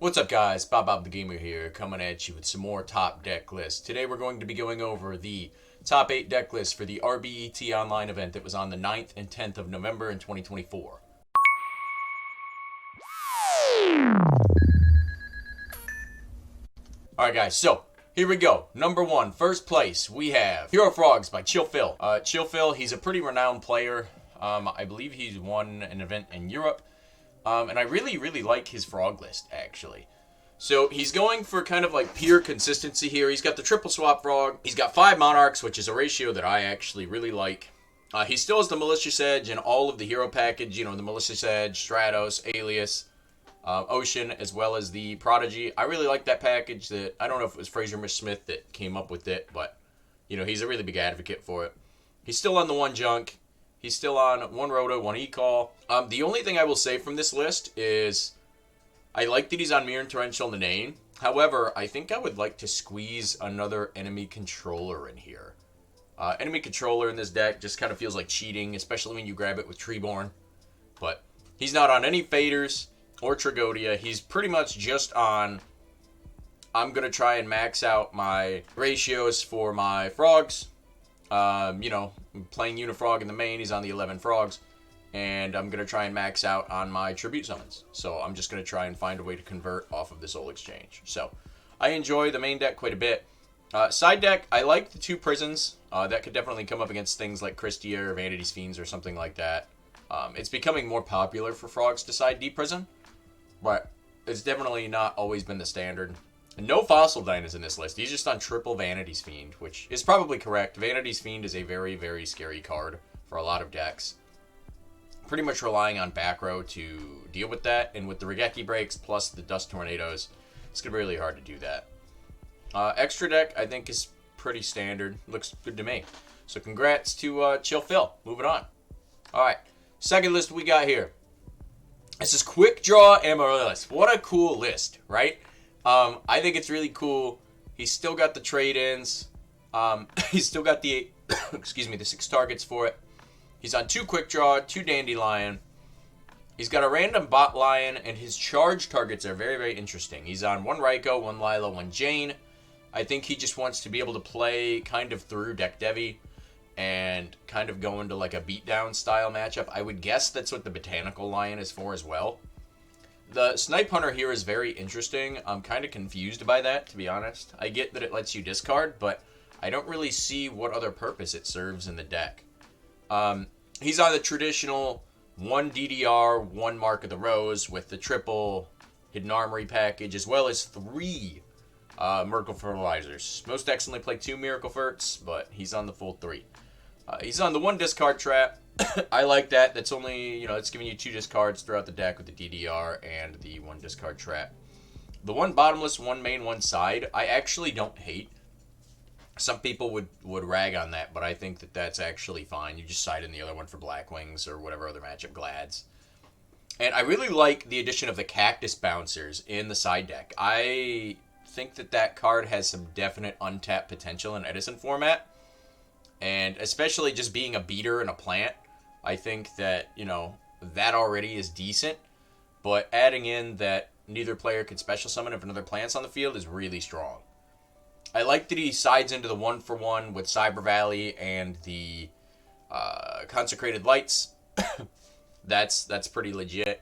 What's up guys, bob.bob.the.gamer here, coming at you with some more top deck lists. Today we're going to be going over the top 8 deck lists for the RBET online event that was on the 9th and 10th of November in 2024. Alright guys, so here we go. Number 1, first place, we have Hero Frogs by Chill.Phil. Chill.Phil, he's a pretty renowned player. I believe he's won an event in Europe. And I really like his frog list, actually. So he's going for kind of like pure consistency here. He's got the triple swap frog. He's got 5 monarchs, which is a ratio that I actually really like. He still has the Malicious Edge and all of the hero package. You know, the Malicious Edge, Stratos, Alias, Ocean, as well as the Prodigy. I really like that package. That I don't know if it was Fraser Smith that came up with it, but, you know, he's a really big advocate for it. He's still on the 1 junk. He's still on 1 roto, 1 e-call. The only thing I will say from this list is I like that he's on Mirror and Torrential in the name. However, I think I would like to squeeze another enemy controller in here. Enemy controller in this deck just kind of feels like cheating, especially when you grab it with Treeborn. But he's not on any Faders or Tragodia. He's pretty much just on, I'm going to try and max out my ratios for my frogs. You know, playing Unifrog in the main, he's on the 11 frogs, and I'm going to try and max out on my tribute summons. So I'm just going to try and find a way to convert off of this old exchange. So I enjoy the main deck quite a bit. Side deck, I like the 2 prisons. That could definitely come up against things like Christia or Vanity's Fiends or something like that. It's becoming more popular for frogs to side D prison, but it's definitely not always been the standard. No Fossil Dynas in this list. He's just on triple Vanity's Fiend, which is probably correct. Vanity's Fiend is a very scary card for a lot of decks. Pretty much relying on back row to deal with that, and with the Regeki breaks plus the Dust Tornadoes, it's going to be really hard to do that. Extra deck, I think, is pretty standard. Looks good to me. So congrats to Chill.Phil. Moving on. Alright, second list we got here. This is Quickdraw Amaryllis. What a cool list, right? I think it's really cool. He's still got the trade-ins. He's still got the, excuse me, the 6 targets for it. He's on 2 Quickdraw, 2 Dandelion. He's got a random Bot Lion, and his charge targets are very interesting. He's on 1 Raikou, 1 Lila, 1 Jane. I think he just wants to be able to play kind of through Deck Devi and kind of go into like a beatdown style matchup. I would guess that's what the Botanical Lion is for as well. The Snipe Hunter here is very interesting. I'm kind of confused by that, to be honest. I get that it lets you discard, but I don't really see what other purpose it serves in the deck. He's on the traditional 1 DDR, 1 Mark of the Rose with the triple Hidden Armory package, as well as 3 Miracle Fertilizers. Most decks only play 2 Miracle Ferts, but he's on the full 3. He's on the 1 Discard Trap. I like that. That's only, you know, it's giving you 2 discards throughout the deck with the DDR and the 1 discard trap. The 1 bottomless, 1 main, 1 side, I actually don't hate. Some people would rag on that, but I think that that's actually fine. You just side in the other one for Black Wings or whatever other matchup, Glads. And I really like the addition of the Cactus Bouncers in the side deck. I think that that card has some definite untapped potential in Edison format. And especially just being a beater and a plant, I think that, you know, that already is decent. But adding in that neither player can special summon if another plant's on the field is really strong. I like that he sides into the 1-for-1 with Cyber Valley and the Consecrated Lights. That's pretty legit.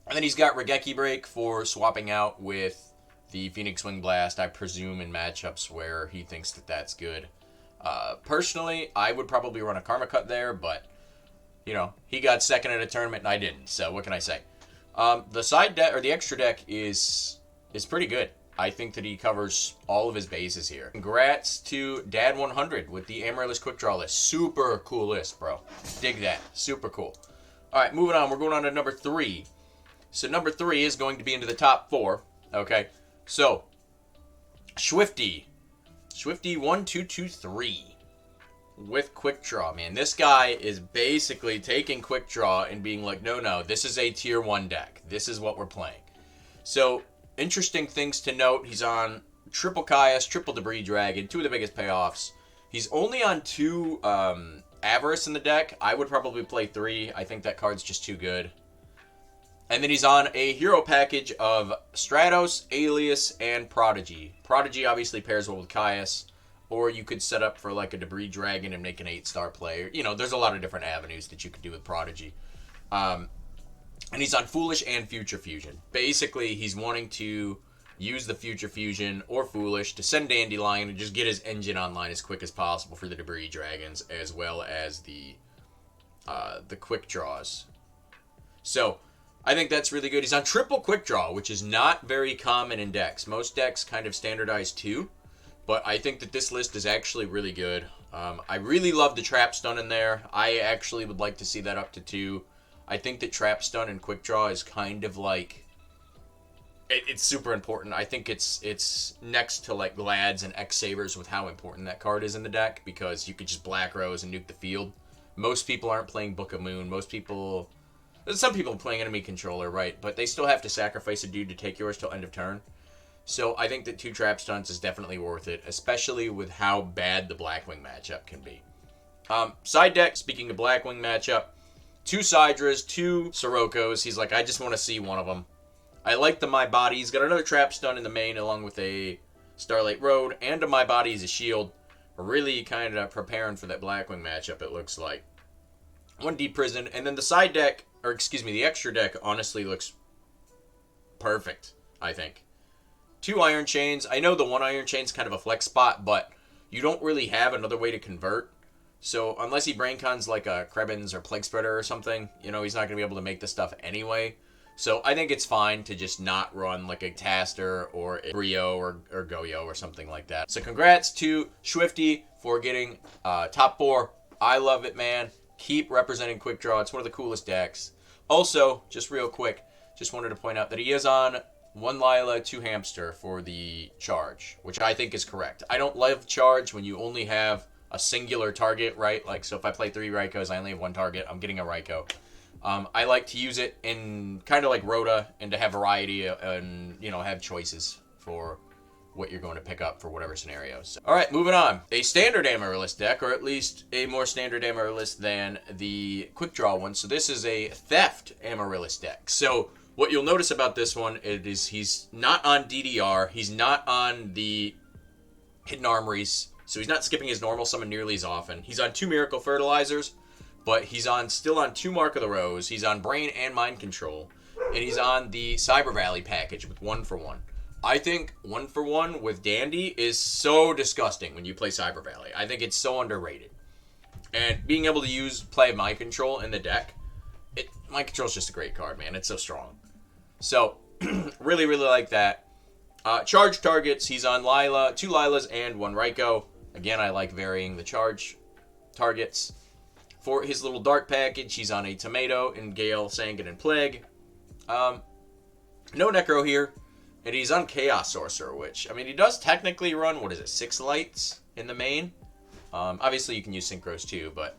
And then he's got Regeki Break for swapping out with the Phoenix Wing Blast, I presume in matchups where he thinks that that's good. Personally, I would probably run a Karma Cut there, but, you know, he got second at a tournament and I didn't, so what can I say? The side deck, or the extra deck, is pretty good. I think that he covers all of his bases here. Congrats to Dad100 with the Amaryllis Quickdraw list. Super cool list, bro. Dig that. Super cool. Alright, moving on. We're going on to number 3. So number 3 is going to be into the top 4. Okay, so Swifty 1223 with Quickdraw, man. This guy is basically taking Quickdraw and being like, no, this is a tier 1 deck. This is what we're playing. So, interesting things to note. He's on triple Caius, triple Debris Dragon, 2 of the biggest payoffs. He's only on 2 Avarice in the deck. I would probably play 3. I think that card's just too good. And then he's on a hero package of Stratos, Alias, and Prodigy. Prodigy obviously pairs well with Caius, or you could set up for like a Debris Dragon and make an 8-star player. You know, there's a lot of different avenues that you could do with Prodigy. And he's on Foolish and Future Fusion. Basically, he's wanting to use the Future Fusion or Foolish to send Dandelion and just get his engine online as quick as possible for the Debris Dragons, as well as the Quick Draws. So, I think that's really good. He's on triple Quick Draw, which is not very common in decks. Most decks kind of standardize 2, but I think that this list is actually really good. I really love the Trap Stun in there. I actually would like to see that up to 2. I think that Trap Stun and Quick Draw is kind of like... It's super important. I think it's next to like Glads and X-Sabers with how important that card is in the deck, because you could just Black Rose and nuke the field. Most people aren't playing Book of Moon. Some people are playing Enemy Controller, right? But they still have to sacrifice a dude to take yours till end of turn. So I think that 2 Trap Stuns is definitely worth it, especially with how bad the Blackwing matchup can be. Side deck, speaking of Blackwing matchup, 2 Sidras, 2 Sirokkos. He's like, I just want to see one of them. I like the My Body. He's got another Trap Stun in the main along with a Starlight Road and a My Body as a shield. We're really kind of preparing for that Blackwing matchup, it looks like. 1 Deep Prison, and then the side deck, or excuse me, the extra deck honestly looks perfect, I think. 2 Iron Chains. I know the 1 Iron Chain's kind of a flex spot, but you don't really have another way to convert. So unless he Braincons like a Krebins or Plague Spreader or something, you know, he's not going to be able to make this stuff anyway. So I think it's fine to just not run like a Taster or a Brio or Goyo or something like that. So congrats to Swifty for getting top 4. I love it, man. Keep representing Quick Draw. It's one of the coolest decks. Also, just real quick, just wanted to point out that he is on 1 Lila, 2 Hamster for the charge, which I think is correct. I don't love charge when you only have a singular target, right? Like, so if I play 3 Raikos, I only have 1 target, I'm getting a Raiko. I like to use it in kind of like Rhoda and to have variety and, you know, have choices for what you're going to pick up for whatever scenarios. So, all right, moving on. A standard Amaryllis deck, or at least a more standard Amaryllis than the Quick Draw one. So this is a Theft Amaryllis deck. So what you'll notice about this one is he's not on DDR. He's not on the Hidden Armories. So he's not skipping his normal summon nearly as often. He's on 2 Miracle Fertilizers, but he's still on 2 Mark of the Rose. He's on Brain and Mind Control. And he's on the Cyber Valley package with 1-for-1. I think 1-for-1 with Dandy is so disgusting when you play Cyber Valley. I think it's so underrated. And being able to play Mind Control in the deck, Mind Control is just a great card, man. It's so strong. So, really, really like that. Charge targets, he's on Lila, 2 Lilas and 1 Raiko. Again, I like varying the charge targets. For his little dark package, he's on a Tomato and Gale, Sangan, and Plague. No Necro here. And he's on Chaos Sorcerer, which, I mean, he does technically run, 6 lights in the main? Obviously, you can use Synchros too, but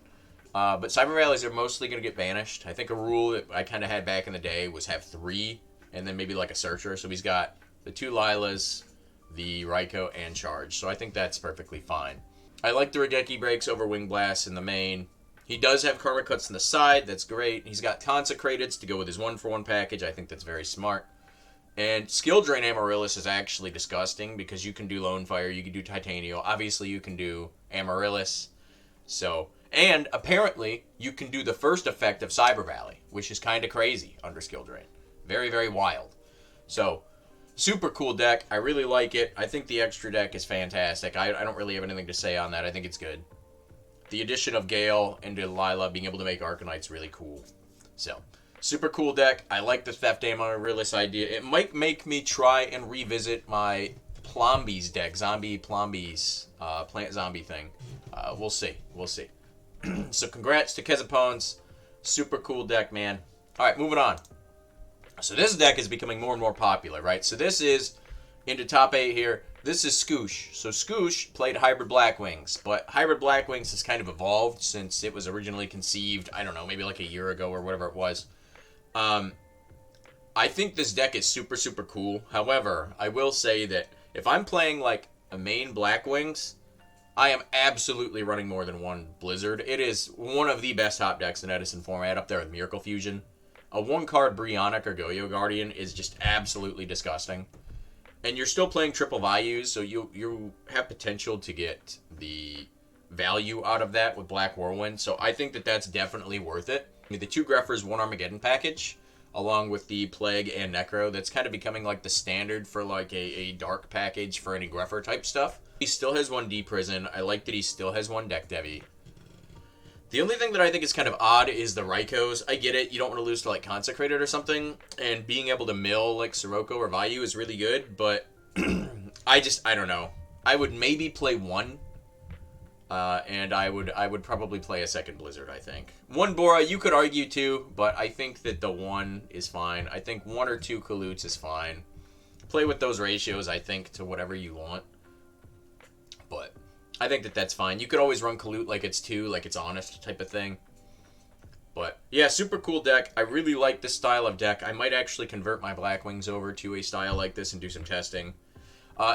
Cyber Valleys are mostly going to get banished. I think a rule that I kind of had back in the day was have 3, and then maybe like a Searcher. So he's got the 2 Lilas, the Raiko, and Charge. So I think that's perfectly fine. I like the Raigeki breaks over Wing Blast in the main. He does have Karma Cuts in the side. That's great. He's got Consecrateds to go with his 1-for-1 package. I think that's very smart. And Skill Drain Amaryllis is actually disgusting because you can do Lone Fire, you can do Titanio. Obviously, you can do Amaryllis. So, and apparently, you can do the first effect of Cyber Valley, which is kind of crazy under Skill Drain. Very, very wild. So, super cool deck. I really like it. I think the extra deck is fantastic. I don't really have anything to say on that. I think it's good. The addition of Gale into Lila, being able to make Arcanite's really cool. So, super cool deck. I like the Theft Amaryllis idea. It might make me try and revisit my Plombies deck. Zombie Plombies. Plant Zombie thing. We'll see. We'll see. So, congrats to Kezzapwnz. Super cool deck, man. Alright, moving on. So, this deck is becoming more and more popular, right? So, this is into top 8 here. This is Skooosh. So Skooosh played Hybrid Blackwings, but Hybrid Blackwings has kind of evolved since it was originally conceived, I don't know, maybe like a year ago or whatever it was. I think this deck is super, super cool. However, I will say that if I'm playing like a main Blackwings, I am absolutely running more than 1 Blizzard. It is one of the best top decks in Edison format, up there with Miracle Fusion. A 1-card Brionic or Goyo Guardian is just absolutely disgusting. And you're still playing triple Vayus, so you have potential to get the value out of that with Black Whirlwind. So I think that that's definitely worth it. The 2 Greffers, 1 Armageddon package, along with the Plague and Necro, that's kind of becoming like the standard for like a dark package for any Greffer type stuff. He still has 1 D Prison. I like that he still has 1 Deck Devi. The only thing that I think is kind of odd is the Raikos. I get it, you don't want to lose to like Consecrated or something, and being able to mill like Sirocco or Vayu is really good, but I don't know. I would maybe play 1, and I would probably play a second Blizzard, I think. 1 Bora, you could argue 2, but I think that the 1 is fine. I think 1 or 2 Kalutes is fine. Play with those ratios, I think, to whatever you want. But I think that that's fine. You could always run Kalute like it's 2, like it's honest type of thing. But yeah, super cool deck. I really like this style of deck. I might actually convert my Black Wings over to a style like this and do some testing.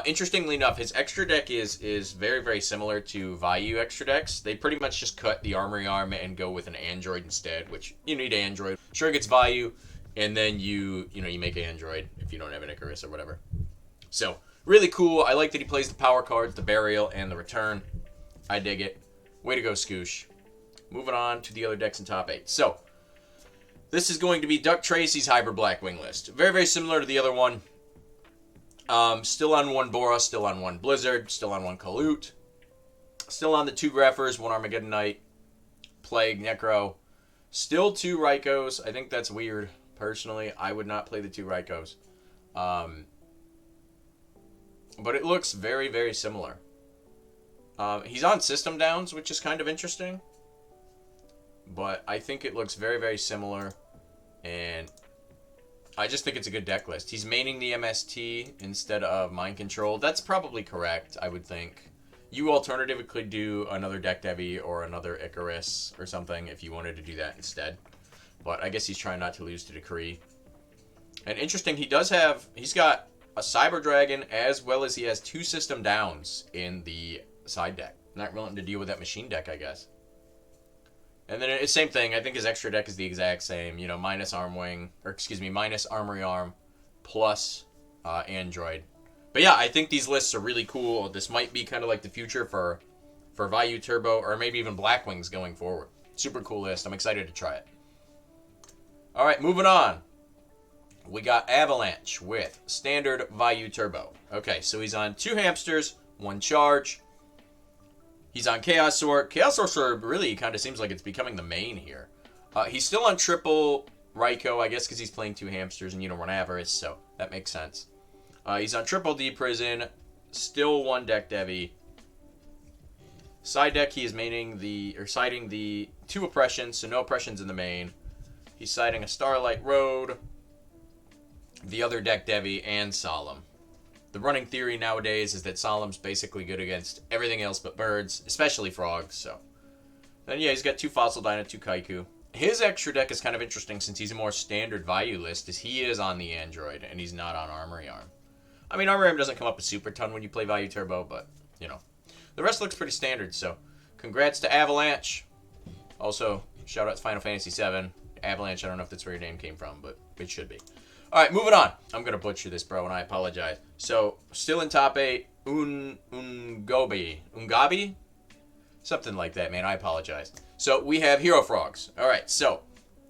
Interestingly enough, his extra deck is very, very similar to Vayu extra decks. They pretty much just cut the Armory Arm and go with an Android instead, which you need Android. Sure, it gets Vayu, and then you make Android if you don't have an Icarus or whatever. So, really cool. I like that he plays the power cards, the Burial, and the Return. I dig it. Way to go, Skooosh. Moving on to the other decks in top 8. So, this is going to be Ducktracey's Hybrid Blackwing list. Very, very similar to the other one. Still on 1 Bora, still on 1 Blizzard, still on 1 Kalute. Still on the 2 Greffers, 1 Armageddon Knight, Plague, Necro. Still 2 Raikos. I think that's weird. Personally, I would not play the 2 Raikos. But it looks very, very similar. He's on System Downs, which is kind of interesting. But I think it looks very, very similar. And I just think it's a good deck list. He's maining the MST instead of Mind Control. That's probably correct, I would think. You alternatively could do another Deck Devi or another Icarus or something if you wanted to do that instead. But I guess he's trying not to lose to Decree. And interesting, he's got a Cyber Dragon as well as he has 2 System Downs in the side deck. Not willing to deal with that machine deck, I guess. And then it's same thing. I think his extra deck is the exact same. You know, minus minus Armory Arm, plus Android. But yeah, I think these lists are really cool. This might be kind of like the future for Vayu Turbo, or maybe even Black Wings going forward. Super cool list. I'm excited to try it. All right, moving on. We got Avalanche with standard Vayu Turbo. Okay, so he's on 2 Hamsters, 1 Charge. He's on Chaos Sword. Chaos Sword really kind of seems like it's becoming the main here. He's still on triple Raikou, I guess, because he's playing 2 Hamsters and run Avarice, so that makes sense. He's on triple D Prison, still 1 Deck Devi. Side deck, he is siding the 2 Oppressions, so no Oppressions in the main. He's siding a Starlight Road, the other Deck Devi, and Solemn. The running theory nowadays is that Solemn's basically good against everything else but birds, especially frogs, so. Then yeah, he's got 2 Fossil Dyna, 2 Kaiku. His extra deck is kind of interesting since he's a more standard Vayu list, as he is on the Android, and he's not on Armory Arm. I mean, Armory Arm doesn't come up a super ton when you play Vayu Turbo, but, The rest looks pretty standard, so congrats to Avalanche. Also, shout out to Final Fantasy VII. Avalanche, I don't know if that's where your name came from, but it should be. All right, moving on. I'm going to butcher this, bro, and I apologize. So, still in top 8, Ungoabi? Something like that, man. I apologize. So, we have Hero Frogs. All right, so,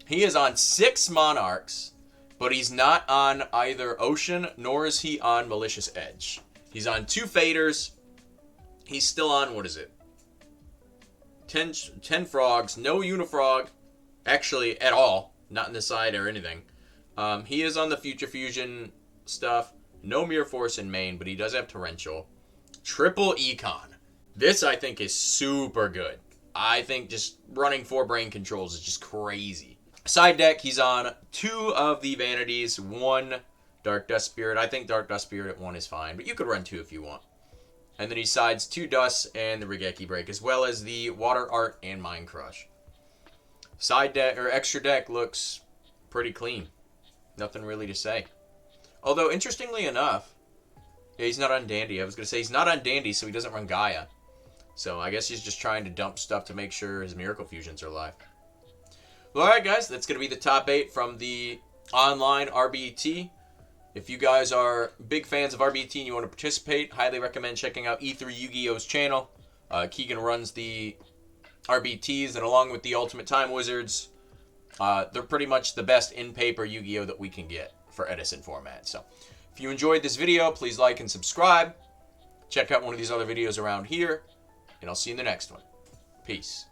he is on 6 Monarchs, but he's not on either Ocean, nor is he on Malicious Edge. He's on 2 Faders. He's still on, 10 Frogs, no Unifrog, actually, at all. Not in the side or anything. He is on the Future Fusion stuff. No Mirror Force in main, but he does have Torrential. Triple Econ. This, I think, is super good. I think just running 4 Brain Controls is just crazy. Side deck, he's on 2 of the Vanities, 1 Dark Dust Spirit. I think Dark Dust Spirit at 1 is fine, but you could run 2 if you want. And then he sides 2 Dusts and the Regeki Break, as well as the Water Art and Mind Crush. Side deck, or extra deck, looks pretty clean. Nothing really to say. Although, interestingly enough, yeah, he's not on Dandy. I was going to say he's not on Dandy, so he doesn't run Gaia. So I guess he's just trying to dump stuff to make sure his Miracle Fusions are alive. Well, alright guys, that's going to be the top 8 from the online RBET. If you guys are big fans of RBET and you want to participate, highly recommend checking out E3 Yu-Gi-Oh's channel. Keegan runs the RBETs, and along with the Ultimate Time Wizards, they're pretty much the best in-paper Yu-Gi-Oh that we can get for Edison format. So, if you enjoyed this video, please like and subscribe. Check out one of these other videos around here, and I'll see you in the next one. Peace.